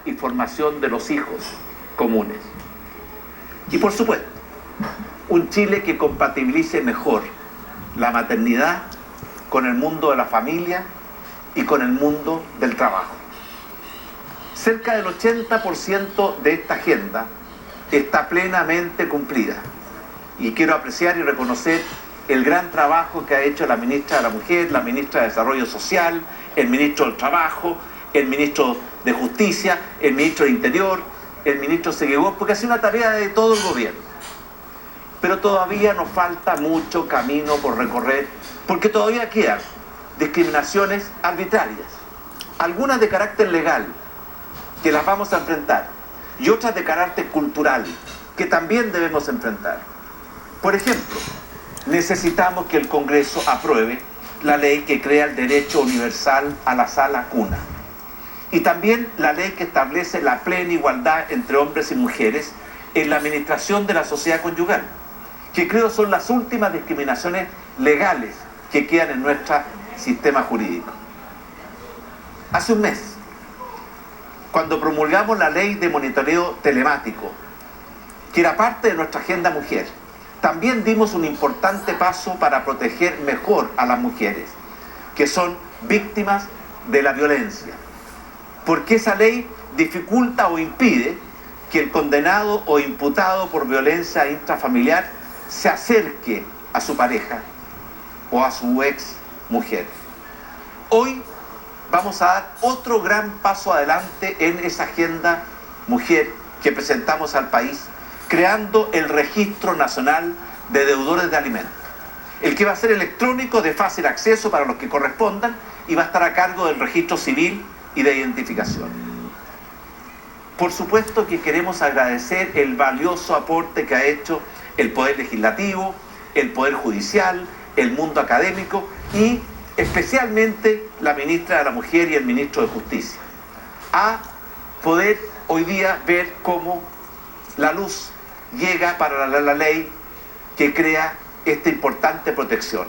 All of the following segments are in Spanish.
y formación de los hijos comunes. Y por supuesto, un Chile que compatibilice mejor la maternidad con el mundo de la familia y con el mundo del trabajo. Cerca del 80% de esta agenda está plenamente cumplida. Y quiero apreciar y reconocer el gran trabajo que ha hecho la ministra de la Mujer, la ministra de Desarrollo Social, el ministro del Trabajo, el ministro de Justicia, el ministro de Interior, el ministro Seguegó, porque ha sido una tarea de todo el gobierno. Pero todavía nos falta mucho camino por recorrer, porque todavía quedan discriminaciones arbitrarias, algunas de carácter legal, que las vamos a enfrentar, y otras de carácter cultural, que también debemos enfrentar. Por ejemplo, necesitamos que el Congreso apruebe la ley que crea el derecho universal a la sala cuna. Y también la ley que establece la plena igualdad entre hombres y mujeres en la administración de la sociedad conyugal, que creo son las últimas discriminaciones legales que quedan en nuestro sistema jurídico. Hace un mes, cuando promulgamos la ley de monitoreo telemático, que era parte de nuestra agenda mujer, también dimos un importante paso para proteger mejor a las mujeres, que son víctimas de la violencia. Porque esa ley dificulta o impide que el condenado o imputado por violencia intrafamiliar se acerque a su pareja o a su ex mujer. Hoy vamos a dar otro gran paso adelante en esa agenda mujer que presentamos al país, creando el Registro Nacional de Deudores de Alimentos, el que va a ser electrónico, de fácil acceso para los que correspondan, y va a estar a cargo del registro civil y de identificación. Por supuesto que queremos agradecer el valioso aporte que ha hecho el Poder Legislativo, el Poder Judicial, el mundo académico y especialmente la ministra de la Mujer y el ministro de Justicia, a poder hoy día ver cómo la luz llega para la ley que crea esta importante protección.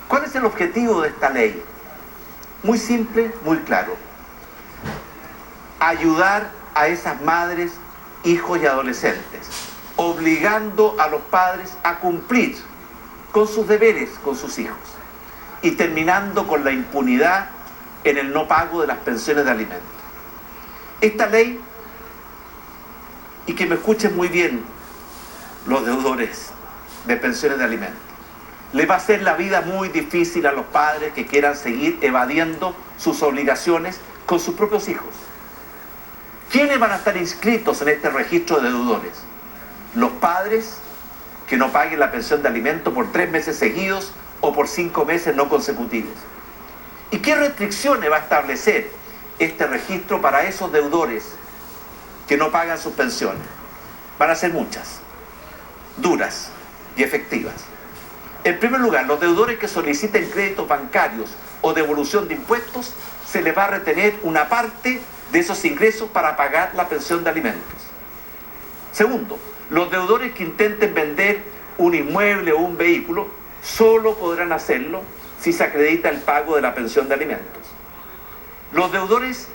¿Cuál es el objetivo de esta ley? Muy simple, muy claro. Ayudar a esas madres, hijos y adolescentes, obligando a los padres a cumplir con sus deberes con sus hijos y terminando con la impunidad en el no pago de las pensiones de alimentos. Esta ley, y que me escuchen muy bien los deudores de pensiones de alimentos, le va a hacer la vida muy difícil a los padres que quieran seguir evadiendo sus obligaciones con sus propios hijos. ¿Quiénes van a estar inscritos en este registro de deudores? Los padres que no paguen la pensión de alimentos por 3 meses seguidos o por 5 meses no consecutivos. ¿Y qué restricciones va a establecer este registro para esos deudores que no pagan sus pensiones? Van a ser muchas, duras y efectivas. En primer lugar, los deudores que soliciten créditos bancarios o devolución de impuestos, se les va a retener una parte de esos ingresos para pagar la pensión de alimentos. Segundo, los deudores que intenten vender un inmueble o un vehículo solo podrán hacerlo si se acredita el pago de la pensión de alimentos. Los deudores,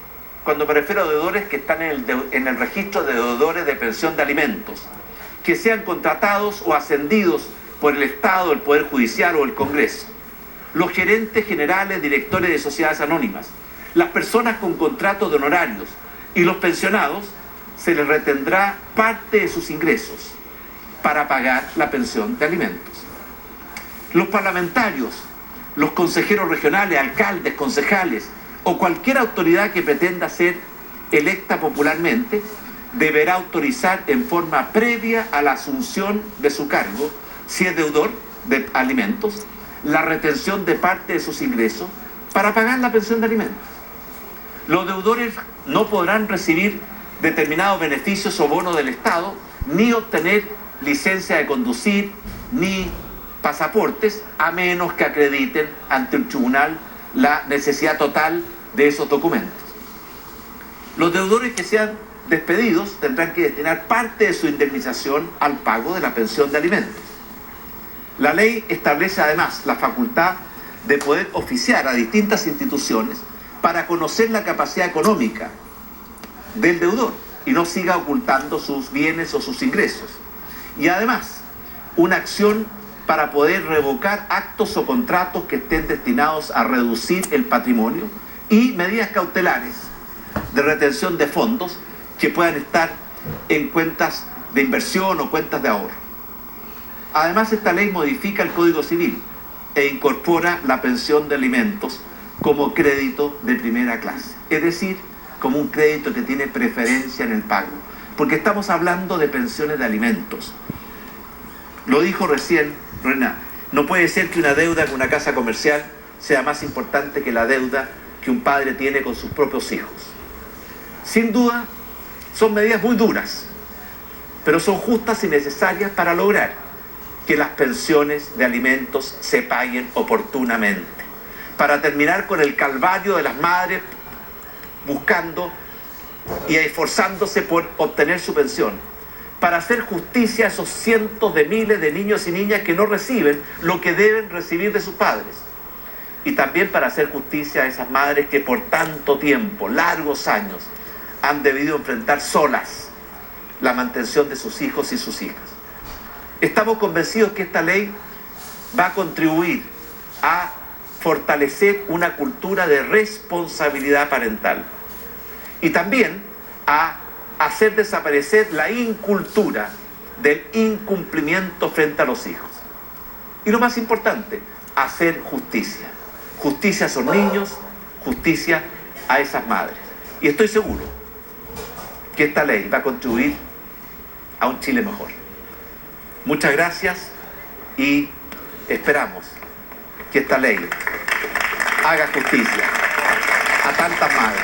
cuando me refiero a deudores que están en el registro de deudores de pensión de alimentos, que sean contratados o ascendidos por el Estado, el Poder Judicial o el Congreso, los gerentes generales, directores de sociedades anónimas, las personas con contratos de honorarios y los pensionados, se les retendrá parte de sus ingresos para pagar la pensión de alimentos. Los parlamentarios, los consejeros regionales, alcaldes, concejales o cualquier autoridad que pretenda ser electa popularmente, deberá autorizar en forma previa a la asunción de su cargo, si es deudor de alimentos, la retención de parte de sus ingresos para pagar la pensión de alimentos. Los deudores no podrán recibir determinados beneficios o bonos del Estado, ni obtener licencia de conducir, ni pasaportes, a menos que acrediten ante un tribunal la necesidad total de esos documentos. Los deudores que sean despedidos tendrán que destinar parte de su indemnización al pago de la pensión de alimentos. La ley establece además la facultad de poder oficiar a distintas instituciones para conocer la capacidad económica del deudor y no siga ocultando sus bienes o sus ingresos. Y además, una acción para poder revocar actos o contratos que estén destinados a reducir el patrimonio y medidas cautelares de retención de fondos que puedan estar en cuentas de inversión o cuentas de ahorro. Además, esta ley modifica el Código Civil e incorpora la pensión de alimentos como crédito de primera clase, es decir, como un crédito que tiene preferencia en el pago, porque estamos hablando de pensiones de alimentos. Lo dijo recién Rená, no puede ser que una deuda con una casa comercial sea más importante que la deuda que un padre tiene con sus propios hijos. Sin duda, son medidas muy duras, pero son justas y necesarias para lograr que las pensiones de alimentos se paguen oportunamente, para terminar con el calvario de las madres buscando y esforzándose por obtener su pensión, para hacer justicia a esos cientos de miles de niños y niñas que no reciben lo que deben recibir de sus padres, y también para hacer justicia a esas madres que por tanto tiempo, largos años, han debido enfrentar solas la mantención de sus hijos y sus hijas. Estamos convencidos que esta ley va a contribuir a fortalecer una cultura de responsabilidad parental y también a hacer desaparecer la incultura del incumplimiento frente a los hijos. Y lo más importante, hacer justicia. Justicia a esos niños, justicia a esas madres. Y estoy seguro que esta ley va a contribuir a un Chile mejor. Muchas gracias y esperamos que esta ley haga justicia a tantas madres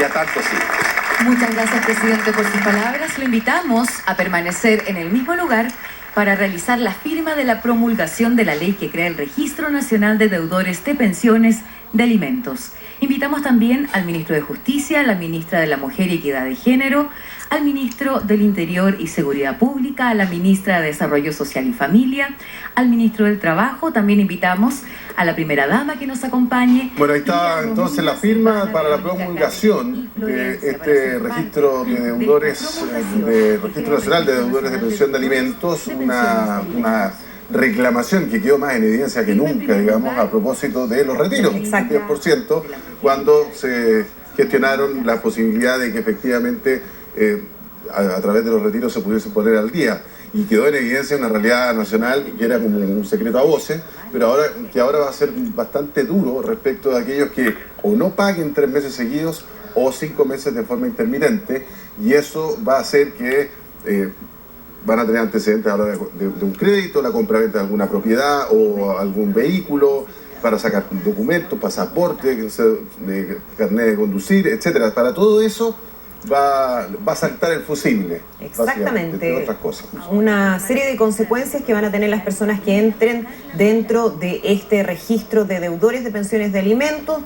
y a tantos hijos. Muchas gracias, presidente, por sus palabras. Lo invitamos a permanecer en el mismo lugar para realizar la firma de la promulgación de la ley que crea el Registro Nacional de Deudores de Pensiones de Alimentos. Invitamos también al ministro de Justicia, a la ministra de la Mujer y Equidad de Género, al ministro del Interior y Seguridad Pública, a la ministra de Desarrollo Social y Familia, al ministro del Trabajo. También invitamos a la primera dama que nos acompañe. Bueno, ahí está entonces la firma para la promulgación de este registro de deudores, de Registro Nacional de Deudores de Pensión de Alimentos, una reclamación que quedó más en evidencia que nunca, digamos, a propósito de los retiros, el 10%, cuando se gestionaron la posibilidad de que efectivamente a través de los retiros se pudiese poner al día. Y quedó en evidencia una realidad nacional que era como un secreto a voces, pero ahora va a ser bastante duro respecto de aquellos que o no paguen 3 meses seguidos o 5 meses de forma intermitente, y eso va a hacer que van a tener antecedentes a la hora de un crédito, la compraventa de alguna propiedad o algún vehículo, para sacar documentos, pasaporte, carnet de conducir, etcétera. Para todo eso va a saltar el fusible. Exactamente. Entre otras cosas. Una serie de consecuencias que van a tener las personas que entren dentro de este registro de deudores de pensiones de alimentos.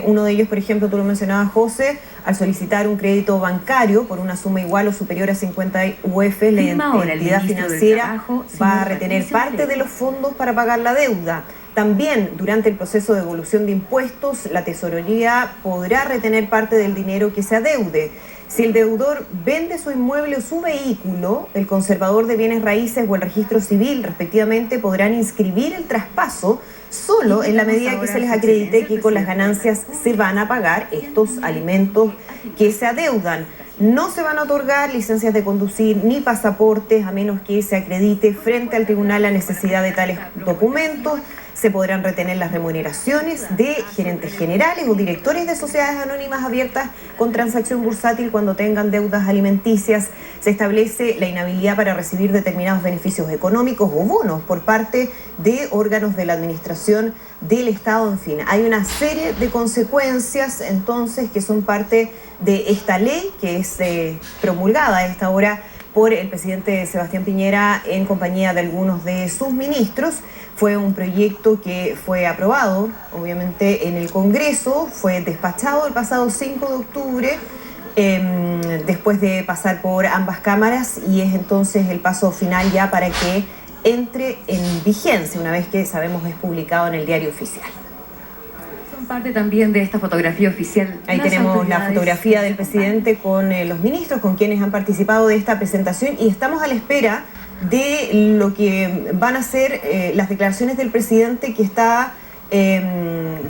Uno de ellos, por ejemplo, tú lo mencionabas, José, al solicitar un crédito bancario por una suma igual o superior a 50 UF, la entidad financiera va a retener parte de los fondos para pagar la deuda. También, durante el proceso de devolución de impuestos, la tesorería podrá retener parte del dinero que se adeude. Si el deudor vende su inmueble o su vehículo, el conservador de bienes raíces o el registro civil, respectivamente, podrán inscribir el traspaso solo en la medida que se les acredite que con las ganancias se van a pagar estos alimentos que se adeudan. No se van a otorgar licencias de conducir ni pasaportes a menos que se acredite frente al tribunal la necesidad de tales documentos. Se podrán retener las remuneraciones de gerentes generales o directores de sociedades anónimas abiertas con transacción bursátil cuando tengan deudas alimenticias. Se establece la inhabilidad para recibir determinados beneficios económicos o bonos por parte de órganos de la administración del Estado. En fin, hay una serie de consecuencias entonces que son parte de esta ley que es promulgada a esta hora por el presidente Sebastián Piñera en compañía de algunos de sus ministros. Fue un proyecto que fue aprobado, obviamente, en el Congreso, fue despachado el pasado 5 de octubre, después de pasar por ambas cámaras, y es entonces el paso final ya para que entre en vigencia, una vez que sabemos es publicado en el Diario Oficial. parte también de esta fotografía oficial. Ahí tenemos la fotografía del presidente con los ministros, con quienes han participado de esta presentación, y estamos a la espera de lo que van a ser las declaraciones del presidente, que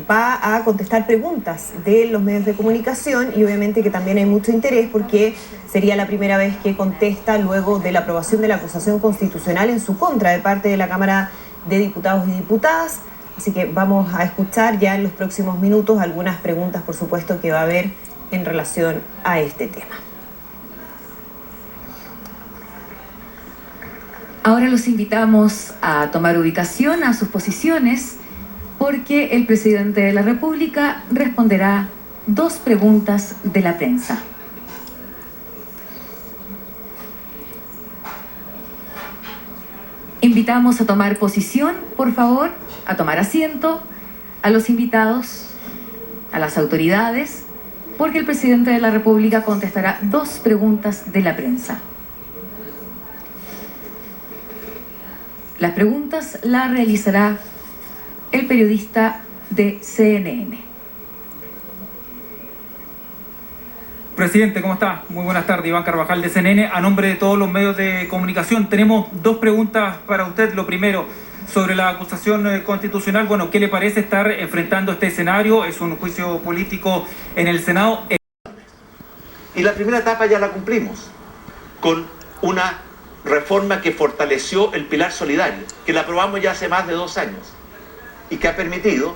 va a contestar preguntas de los medios de comunicación, y obviamente que también hay mucho interés porque sería la primera vez que contesta luego de la aprobación de la acusación constitucional en su contra de parte de la Cámara de Diputados y Diputadas. Así que vamos a escuchar ya en los próximos minutos algunas preguntas, por supuesto, que va a haber en relación a este tema. Ahora los invitamos a tomar ubicación a sus posiciones, porque el presidente de la República responderá 2 preguntas de la prensa. Invitamos a tomar posición, por favor, a tomar asiento, a los invitados, a las autoridades, porque el presidente de la República contestará 2 preguntas de la prensa. Las preguntas las realizará el periodista de CNN. Presidente, ¿cómo está? Muy buenas tardes, Iván Carvajal de CNN. A nombre de todos los medios de comunicación, tenemos 2 preguntas para usted. Lo primero, sobre la acusación constitucional. Bueno, ¿qué le parece estar enfrentando este escenario? Es un juicio político en el Senado. Y la primera etapa ya la cumplimos, con una reforma que fortaleció el pilar solidario, que la aprobamos ya hace más de 2 años, y que ha permitido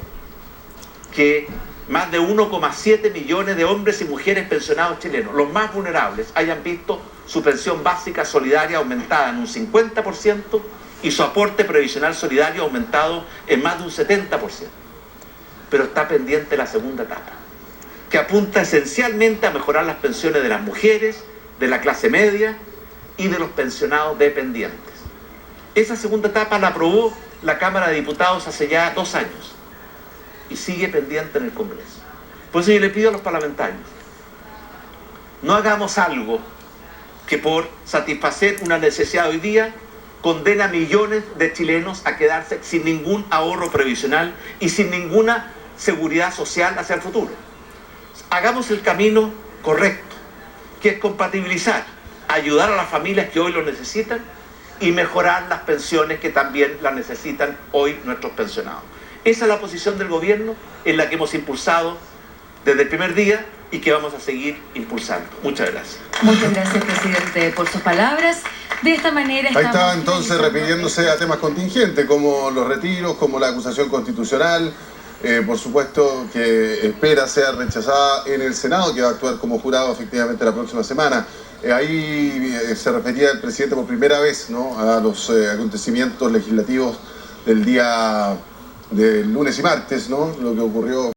que más de 1,7 millones de hombres y mujeres pensionados chilenos, los más vulnerables, hayan visto su pensión básica solidaria aumentada en un 50% y su aporte previsional solidario aumentado en más de un 70%. Pero está pendiente la segunda etapa, que apunta esencialmente a mejorar las pensiones de las mujeres, de la clase media y de los pensionados dependientes. Esa segunda etapa la aprobó la Cámara de Diputados hace ya 2 años y sigue pendiente en el Congreso. Por eso yo le pido a los parlamentarios, no hagamos algo que por satisfacer una necesidad hoy día condena a millones de chilenos a quedarse sin ningún ahorro previsional y sin ninguna seguridad social hacia el futuro. Hagamos el camino correcto, que es compatibilizar, ayudar a las familias que hoy lo necesitan y mejorar las pensiones que también las necesitan hoy nuestros pensionados. Esa es la posición del gobierno, en la que hemos impulsado desde el primer día y que vamos a seguir impulsando. Muchas gracias. Muchas gracias, presidente, por sus palabras. De esta manera ahí está entonces refiriéndose a temas contingentes como los retiros, como la acusación constitucional, por supuesto que espera sea rechazada en el Senado, que va a actuar como jurado efectivamente la próxima semana. Ahí se refería el presidente por primera vez, ¿no?, a los acontecimientos legislativos del día del lunes y martes, ¿no?, lo que ocurrió